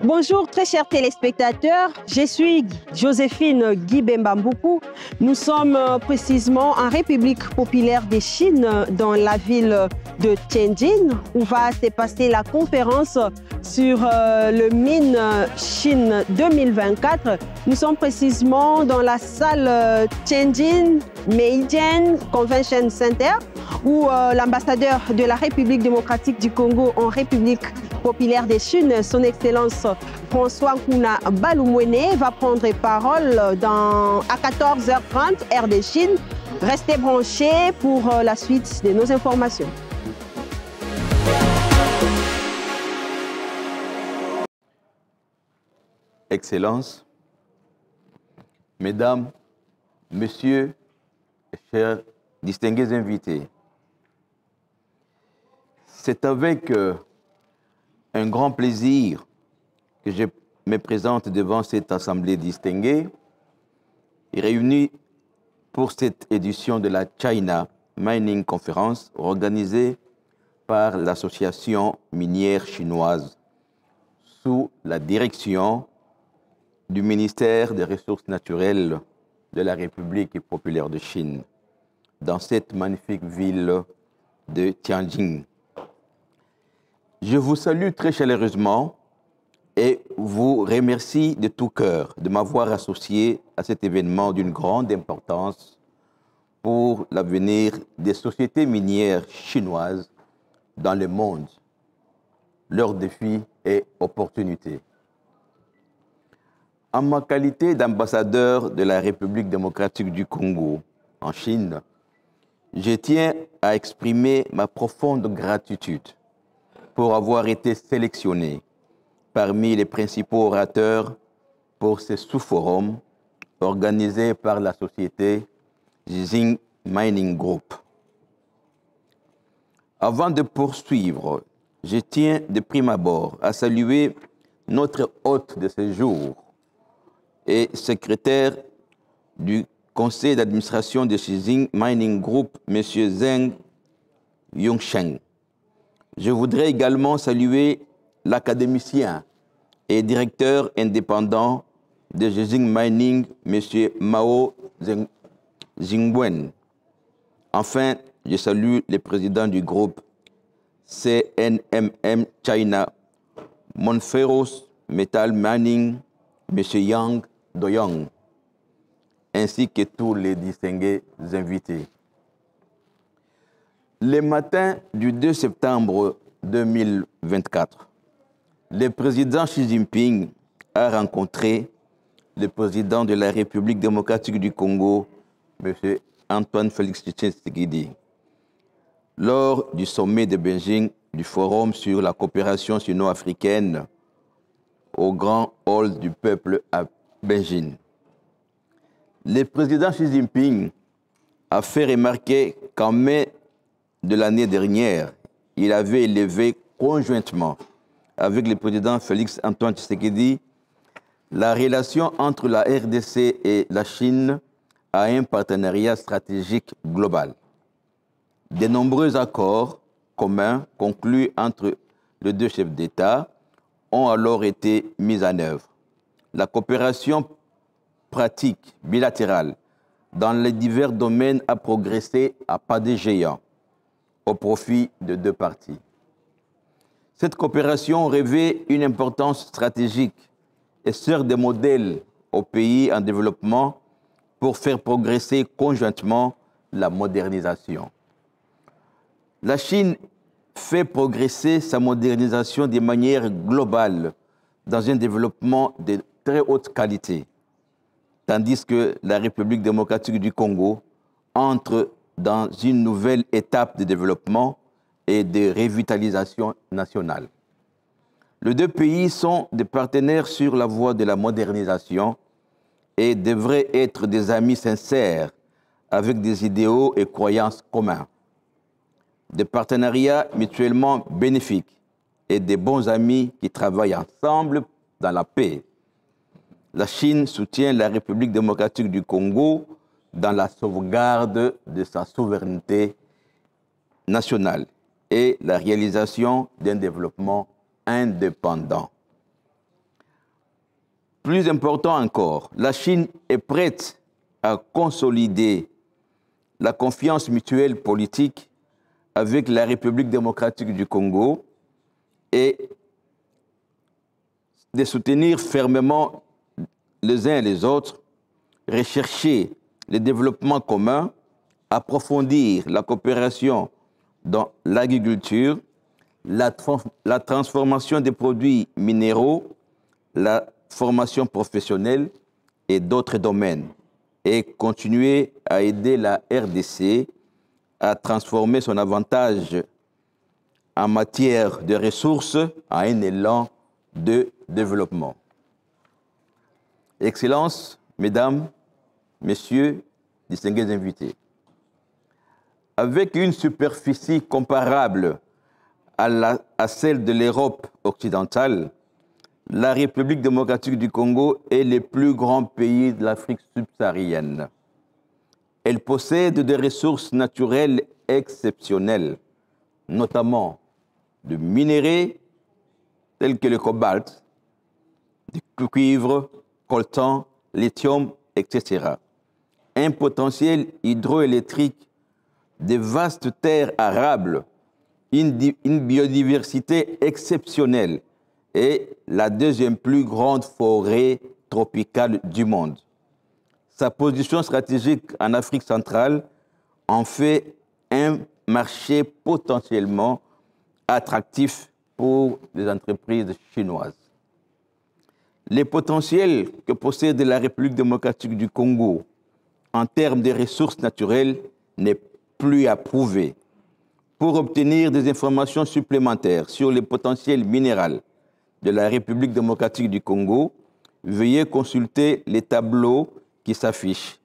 Bonjour très chers téléspectateurs, je suis Joséphine Guibemba-Mboukou. Nous sommes précisément en République populaire de Chine, dans la ville de Tianjin, où va se passer la conférence sur le Mine Chine 2024. Nous sommes précisément dans la salle Tianjin Meijin Convention Center, où l'ambassadeur de la République démocratique du Congo en République populaire de Chine, son Excellence François Nkuna Baloumouene, va prendre parole à 14h30 heure de Chine. Restez branchés pour la suite de nos informations. Excellences, Mesdames, Messieurs, chers distingués invités, c'est avec un grand plaisir que je me présente devant cette assemblée distinguée et réunie pour cette édition de la China Mining Conference organisée par l'Association minière chinoise sous la direction du ministère des Ressources naturelles de la République populaire de Chine, dans cette magnifique ville de Tianjin. Je vous salue très chaleureusement et vous remercie de tout cœur de m'avoir associé à cet événement d'une grande importance pour l'avenir des sociétés minières chinoises dans le monde, leurs défis et opportunités. En ma qualité d'ambassadeur de la République démocratique du Congo en Chine, je tiens à exprimer ma profonde gratitude pour avoir été sélectionné parmi les principaux orateurs pour ce sous-forum organisé par la société Zijin Mining Group. Avant de poursuivre, je tiens de prime abord à saluer notre hôte de séjour et secrétaire du conseil d'administration de Zijin Mining Group, M. Zheng Yongsheng. Je voudrais également saluer l'académicien et directeur indépendant de Zijin Mining, M. Mao Jingwen. Enfin, je salue le président du groupe CNMM China, Monferros Metal Mining, M. Yang Doyong, ainsi que tous les distingués invités. Le matin du 2 septembre 2024, le président Xi Jinping a rencontré le président de la République démocratique du Congo, M. Antoine Félix Tshisekedi, lors du sommet de Beijing du Forum sur la coopération sino-africaine au Grand Hall du peuple à Beijing. Le président Xi Jinping a fait remarquer qu'en mai de l'année dernière, il avait élevé conjointement avec le président Félix Antoine Tshisekedi la relation entre la RDC et la Chine à un partenariat stratégique global. De nombreux accords communs conclus entre les deux chefs d'État ont alors été mis en œuvre. La coopération pratique bilatérale dans les divers domaines a progressé à pas de géant au profit de deux parties. Cette coopération revêt une importance stratégique et sert de modèle aux pays en développement pour faire progresser conjointement la modernisation. La Chine fait progresser sa modernisation de manière globale dans un développement de très haute qualité, tandis que la République démocratique du Congo entre dans une nouvelle étape de développement et de revitalisation nationale. Les deux pays sont des partenaires sur la voie de la modernisation et devraient être des amis sincères avec des idéaux et croyances communs, des partenariats mutuellement bénéfiques et des bons amis qui travaillent ensemble dans la paix. La Chine soutient la République démocratique du Congo dans la sauvegarde de sa souveraineté nationale et la réalisation d'un développement indépendant. Plus important encore, la Chine est prête à consolider la confiance mutuelle politique avec la République démocratique du Congo et de soutenir fermement les uns et les autres, rechercher le développement commun, approfondir la coopération dans l'agriculture, la transformation des produits minéraux, la formation professionnelle et d'autres domaines, et continuer à aider la RDC à transformer son avantage en matière de ressources en un élan de développement. Excellences, Mesdames, Messieurs, distingués invités, avec une superficie comparable à celle de l'Europe occidentale, la République démocratique du Congo est le plus grand pays de l'Afrique subsaharienne. Elle possède des ressources naturelles exceptionnelles, notamment de minéraux tels que le cobalt, du cuivre, coltan, lithium, etc. Un potentiel hydroélectrique, de vastes terres arables, une biodiversité exceptionnelle et la deuxième plus grande forêt tropicale du monde. Sa position stratégique en Afrique centrale en fait un marché potentiellement attractif pour les entreprises chinoises. Le potentiel que possède la République démocratique du Congo en termes de ressources naturelles n'est plus à prouver. Pour obtenir des informations supplémentaires sur le potentiel minéral de la République démocratique du Congo, veuillez consulter les tableaux qui s'affichent.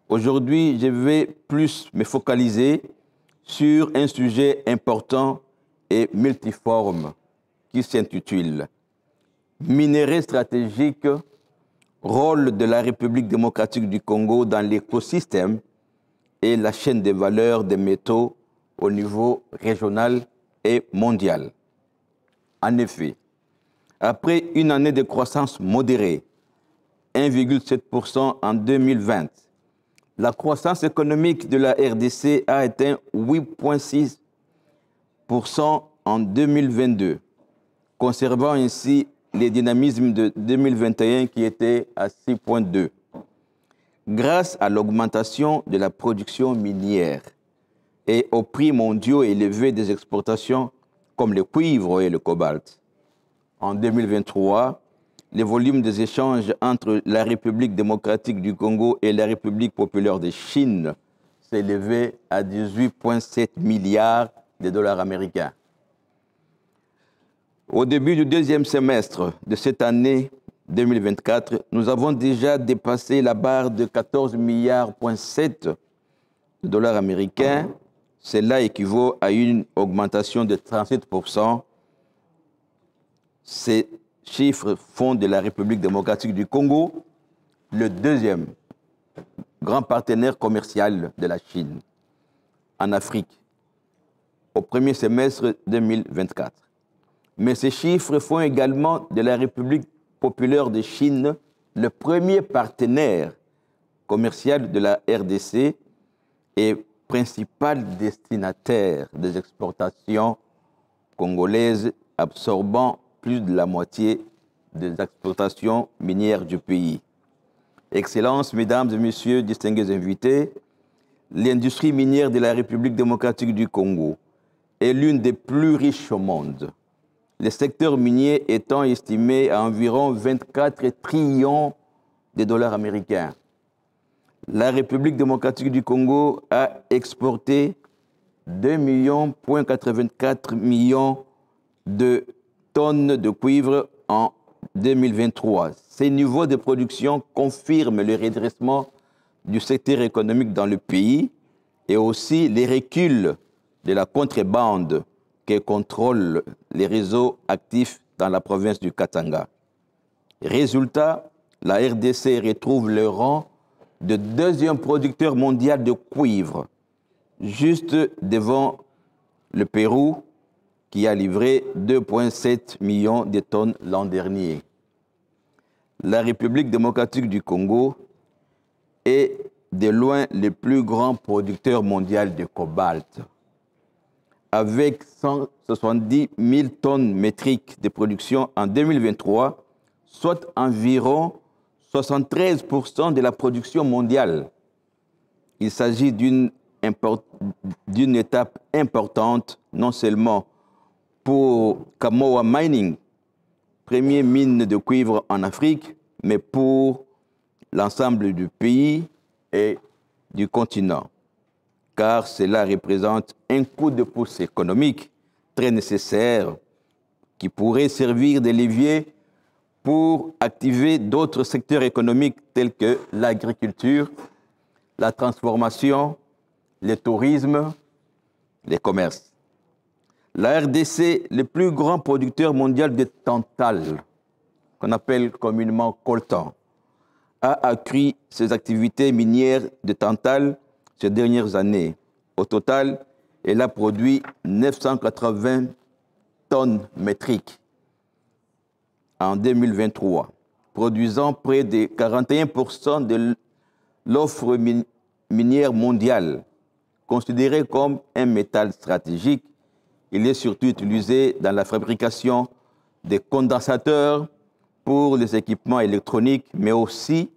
Aujourd'hui, je vais plus me focaliser sur un sujet important et multiforme qui s'intitule « Minerais stratégiques, rôle de la République démocratique du Congo dans l'écosystème et la chaîne de valeur des métaux au niveau régional et mondial ». En effet, après une année de croissance modérée, 1,7% en 2020, la croissance économique de la RDC a atteint 8,6% en 2022, conservant ainsi le dynamisme de 2021 qui était à 6,2%. Grâce à l'augmentation de la production minière et aux prix mondiaux élevés des exportations comme le cuivre et le cobalt. En 2023, le volume des échanges entre la République démocratique du Congo et la République populaire de Chine s'est élevé à 18,7 milliards de dollars américains. Au début du deuxième semestre de cette année 2024, nous avons déjà dépassé la barre de 14,7 milliards de dollars américains. Cela équivaut à une augmentation de 37%. Ces chiffres font de la République démocratique du Congo le deuxième grand partenaire commercial de la Chine en Afrique au premier semestre 2024. Mais ces chiffres font également de la République populaire de Chine le premier partenaire commercial de la RDC et principal destinataire des exportations congolaises, absorbant plus de la moitié des exportations minières du pays. Excellences, Mesdames et Messieurs, distingués invités, l'industrie minière de la République démocratique du Congo est l'une des plus riches au monde. Le secteur minier étant estimé à environ 24 trillions de dollars américains. La République démocratique du Congo a exporté 2,84 millions de tonnes de cuivre en 2023. Ces niveaux de production confirment le redressement du secteur économique dans le pays et aussi les reculs de la contrebande que contrôlent les réseaux actifs dans la province du Katanga. Résultat, la RDC retrouve le rang de deuxième producteur mondial de cuivre, juste devant le Pérou, qui a livré 2,7 millions de tonnes l'an dernier. la République démocratique du Congo est de loin le plus grand producteur mondial de cobalt, avec 170 000 tonnes métriques de production en 2023, soit environ 73% de la production mondiale. Il s'agit d'une étape importante, non seulement pour Kamoa Mining, première mine de cuivre en Afrique, mais pour l'ensemble du pays et du continent, car cela représente un coup de pouce économique très nécessaire qui pourrait servir de levier pour activer d'autres secteurs économiques tels que l'agriculture, la transformation, le tourisme, les commerces. La RDC, le plus grand producteur mondial de tantale, qu'on appelle communément coltan, a accru ses activités minières de tantale ces dernières années. Au total, elle a produit 980 tonnes métriques en 2023, produisant près de 41% de l'offre minière mondiale. Considéré comme un métal stratégique, il est surtout utilisé dans la fabrication des condensateurs pour les équipements électroniques, mais aussi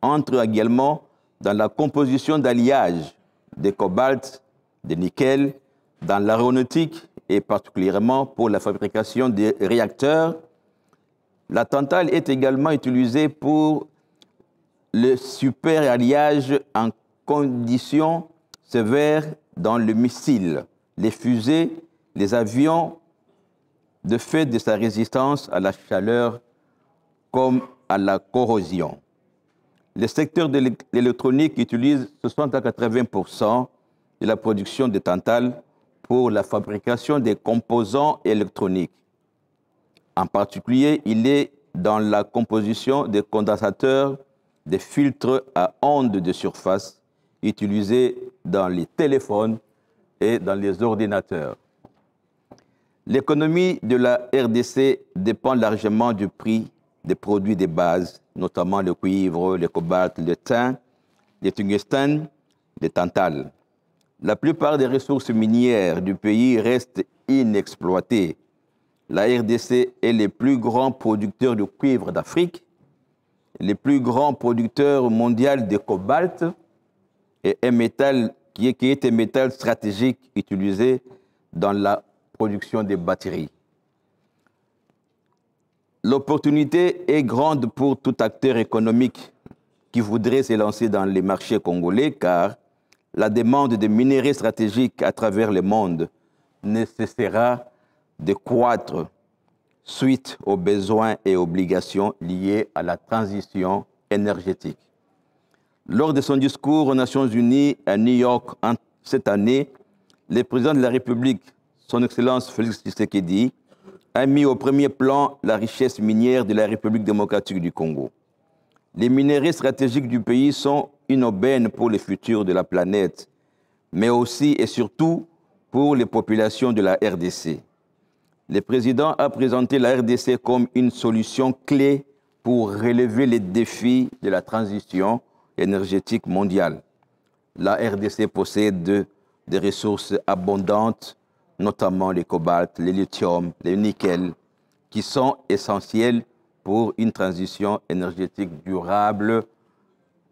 entre également dans la composition d'alliages de cobalt, de nickel, dans l'aéronautique et particulièrement pour la fabrication des réacteurs. La tantale est également utilisée pour le super alliage en conditions sévères dans le missile, les fusées, les avions, de fait de sa résistance à la chaleur comme à la corrosion. Le secteur de l'électronique utilise 60 à 80% de la production de tantale pour la fabrication des composants électroniques. En particulier, il est dans la composition des condensateurs, des filtres à ondes de surface utilisés dans les téléphones et dans les ordinateurs. L'économie de la RDC dépend largement du prix des produits de base, notamment le cuivre, le cobalt, le tin, le tungstène, le tantale. La plupart des ressources minières du pays restent inexploitées. La RDC est le plus grand producteur de cuivre d'Afrique, le plus grand producteur mondial de cobalt et un métal qui est un métal stratégique utilisé dans la production des batteries. L'opportunité est grande pour tout acteur économique qui voudrait se lancer dans les marchés congolais, car la demande de minerais stratégiques à travers le monde ne cessera de croître suite aux besoins et obligations liés à la transition énergétique. Lors de son discours aux Nations Unies à New York cette année, le président de la République, son Excellence Félix Tshisekedi, a mis au premier plan la richesse minière de la République démocratique du Congo. Les minerais stratégiques du pays sont une aubaine pour le futur de la planète, mais aussi et surtout pour les populations de la RDC. Le président a présenté la RDC comme une solution clé pour relever les défis de la transition énergétique mondiale. La RDC possède des ressources abondantes, notamment le cobalt, le lithium, le nickel, qui sont essentiels pour une transition énergétique durable,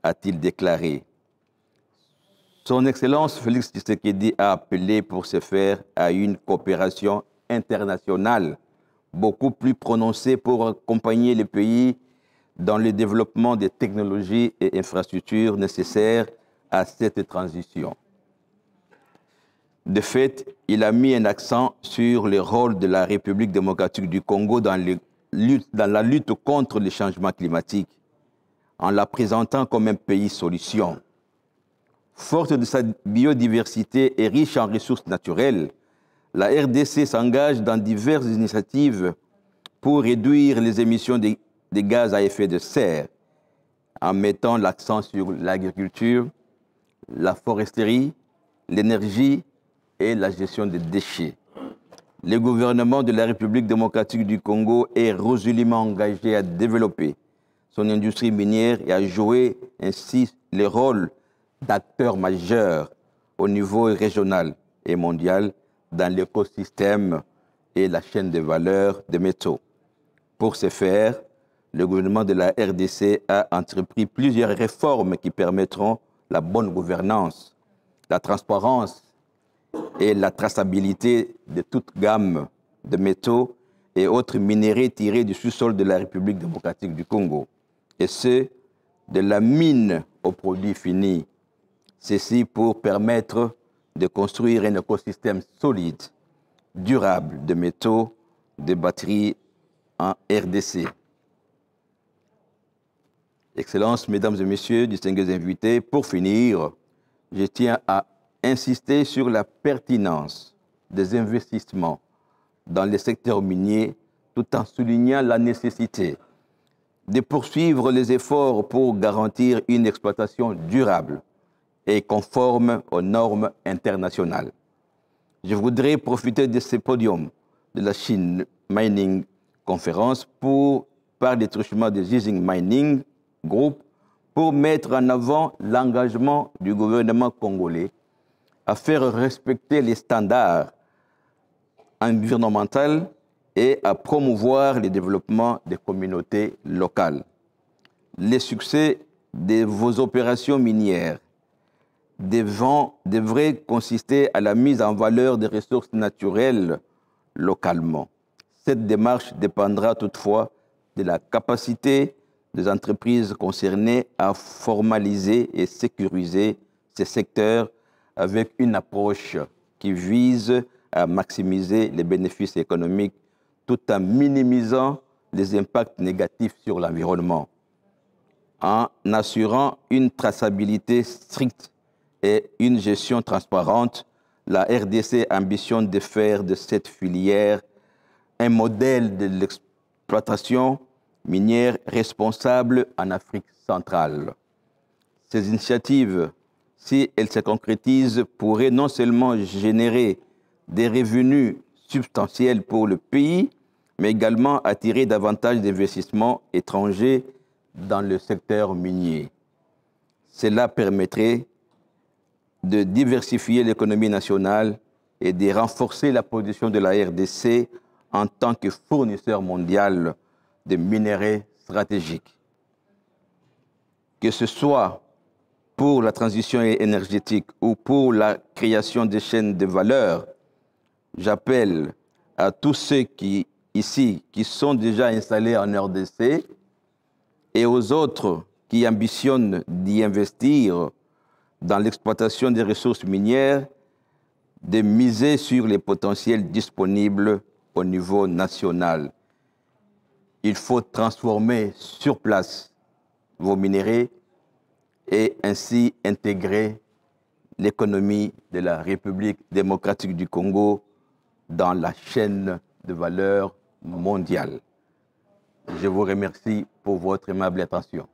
a-t-il déclaré. Son Excellence Félix Tshisekedi a appelé pour ce faire à une coopération internationale beaucoup plus prononcée pour accompagner les pays dans le développement des technologies et infrastructures nécessaires à cette transition. De fait, il a mis un accent sur le rôle de la République démocratique du Congo dans la lutte contre le changement climatique, en la présentant comme un pays solution. Forte de sa biodiversité et riche en ressources naturelles, la RDC s'engage dans diverses initiatives pour réduire les émissions de gaz à effet de serre, en mettant l'accent sur l'agriculture, la foresterie, l'énergie et la gestion des déchets. Le gouvernement de la République démocratique du Congo est résolument engagé à développer son industrie minière et à jouer ainsi le rôle d'acteur majeur au niveau régional et mondial dans l'écosystème et la chaîne de valeur des métaux. Pour ce faire, le gouvernement de la RDC a entrepris plusieurs réformes qui permettront la bonne gouvernance, la transparence et la traçabilité de toute gamme de métaux et autres minéraux tirés du sous-sol de la République démocratique du Congo, et ce, de la mine au produit fini. Ceci pour permettre de construire un écosystème solide, durable de métaux, de batteries en RDC. Excellences, Mesdames et Messieurs, distingués invités, pour finir, je tiens à insister sur la pertinence des investissements dans les secteurs miniers, tout en soulignant la nécessité de poursuivre les efforts pour garantir une exploitation durable et conforme aux normes internationales. Je voudrais profiter de ce podium de la Chine Mining Conference par le truchement de Zijin Mining Group pour mettre en avant l'engagement du gouvernement congolais à faire respecter les standards environnementaux et à promouvoir le développement des communautés locales. Les succès de vos opérations minières devraient consister à la mise en valeur des ressources naturelles localement. Cette démarche dépendra toutefois de la capacité des entreprises concernées à formaliser et sécuriser ces secteurs avec une approche qui vise à maximiser les bénéfices économiques tout en minimisant les impacts négatifs sur l'environnement. En assurant une traçabilité stricte et une gestion transparente, la RDC ambitionne de faire de cette filière un modèle de l'exploitation minière responsable en Afrique centrale. Ces initiatives, si elles se concrétisent, pourraient non seulement générer des revenus substantiels pour le pays, mais également attirer davantage d'investissements étrangers dans le secteur minier. Cela permettrait de diversifier l'économie nationale et de renforcer la position de la RDC en tant que fournisseur mondial de minerais stratégiques. Que ce soit pour la transition énergétique ou pour la création des chaînes de valeur, j'appelle à tous ceux qui sont déjà installés en RDC et aux autres qui ambitionnent d'y investir dans l'exploitation des ressources minières, de miser sur les potentiels disponibles au niveau national. Il faut transformer sur place vos minéraux et ainsi intégrer l'économie de la République démocratique du Congo dans la chaîne de valeur mondiale. Je vous remercie pour votre aimable attention.